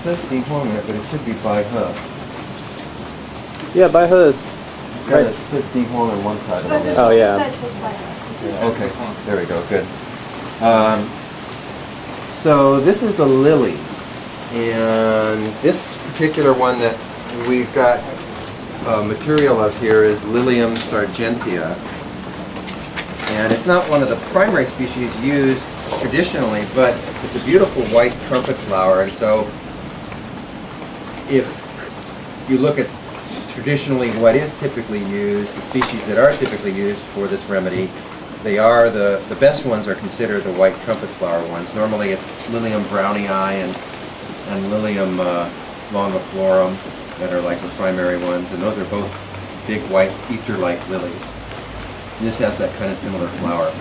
says Dihong there, but it should be Bai He. Yeah, by hers. Right. It says Dihong on one side of But it. this Oh, one you yeah. said says Bai He. Okay, there we go, good. So this is a lily, and this particular one that we've got material of here is Lilium sargentiae, and it's not one of the primary species used traditionally, but it's a beautiful white trumpet flower, and so if you look at traditionally what is typically used, the species that are typically used for this remedy, they are the best ones are considered the white trumpet flower ones. Normally it's Lilium brownii and Lilium longiflorum that are like the primary ones, and those are both big white Easter-like lilies. This has that kind of similar flower.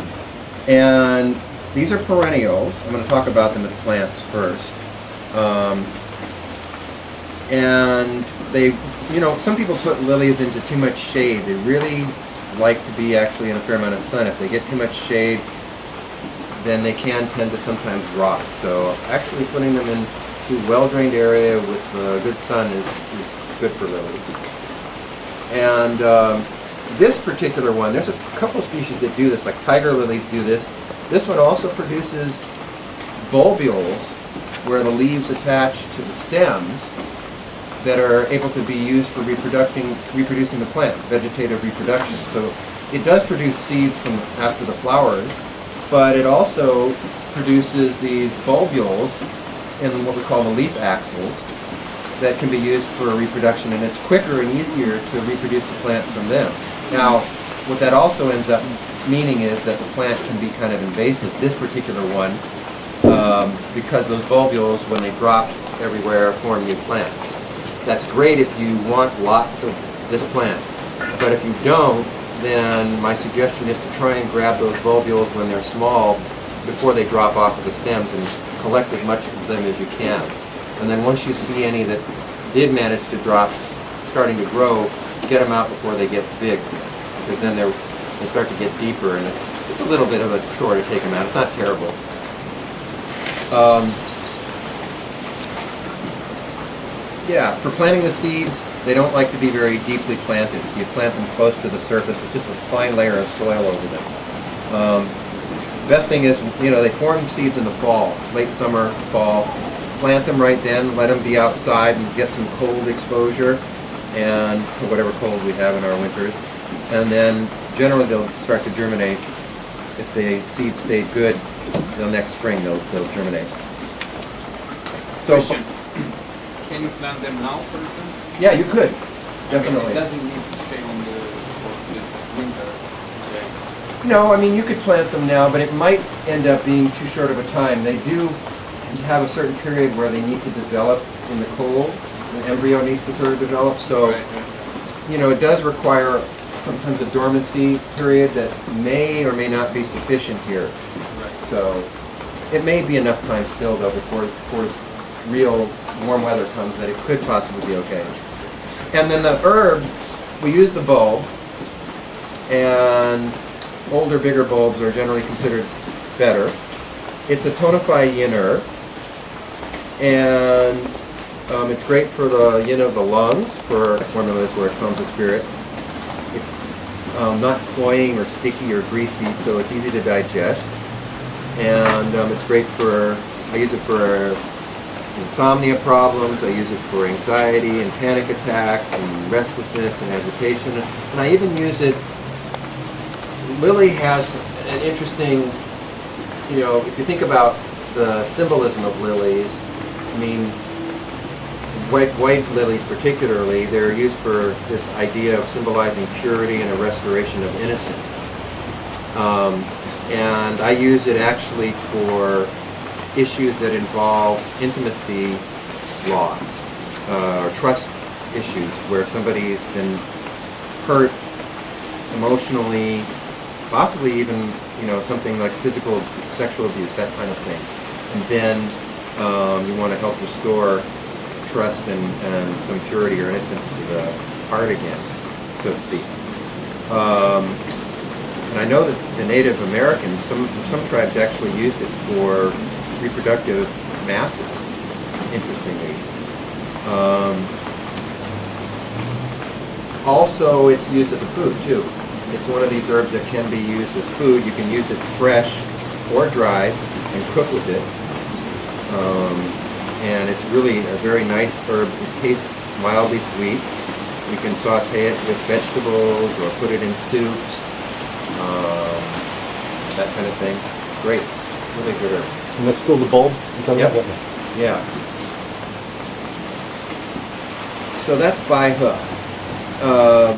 And these are perennials. I'm going to talk about them as plants first. And they, you know, some people put lilies into too much shade. They really like to be actually in a fair amount of sun. If they get too much shade, then they can tend to sometimes rot. So actually putting them into a well-drained area with good sun is good for lilies. And this particular one, there's a couple species that do this, like tiger lilies do this. This one also produces bulbules where the leaves attach to the stems that are able to be used for reproducing the plant, vegetative reproduction. So it does produce seeds from after the flowers, but it also produces these bulbules in what we call the leaf axils that can be used for reproduction, and it's quicker and easier to reproduce the plant from them. Now, what that also ends up meaning is that the plant can be kind of invasive. This particular one, because those bulbules, when they drop everywhere, form new plants. That's great if you want lots of this plant, but if you don't, then my suggestion is to try and grab those bulbules when they're small before they drop off of the stems and collect as much of them as you can. And then once you see any that did manage to drop, starting to grow, get them out before they get big, because then they start to get deeper, and it's a little bit of a chore to take them out. It's not terrible. Yeah, for planting the seeds, they don't like to be very deeply planted. So you plant them close to the surface with just a fine layer of soil over them. Best thing is, you know, they form seeds in the fall, late summer, fall. Plant them right then, let them be outside and get some cold exposure, and whatever cold we have in our winters. And then generally they'll start to germinate. If the seeds stay good, the next spring they'll germinate. So. Question. Can you plant them now, for instance? Yeah, you could. Definitely. Okay, it doesn't need to stay on the winter. Okay. No, I mean, you could plant them now, but it might end up being too short of a time. They do have a certain period where they need to develop in the cold. The embryo needs to sort of develop, so, you know, it does require sometimes a dormancy period that may or may not be sufficient here. So it may be enough time still, though, before real warm weather comes that it could possibly be okay. And then the herb, we use the bulb, and older, bigger bulbs are generally considered better. It's a tonify yin herb, and it's great for the yin of the lungs, for formulas where it comes with spirit. It's not cloying or sticky or greasy, so it's easy to digest. And it's great for, I use it for insomnia problems, I use it for anxiety and panic attacks and restlessness and agitation, and I even use it, lily has an interesting, you know, if you think about the symbolism of lilies, I mean, white lilies particularly, they're used for this idea of symbolizing purity and a restoration of innocence. And I use it actually for issues that involve intimacy loss, or trust issues where somebody's been hurt emotionally, possibly even, you know, something like physical, sexual abuse, that kind of thing. And then you want to help restore trust and some purity or innocence to the heart again, so to speak. And I know that the Native Americans, some tribes actually used it for reproductive masses. interestingly. Also, it's used as a food too. It's one of these herbs that can be used as food. You can use it fresh or dried and cook with it. And it's really a very nice herb. It tastes mildly sweet. You can saute it with vegetables or put it in soups, that kind of thing. It's great. Really good herb. And that's still the bulb? You're talking Yep. about that? Yeah. So that's by hook.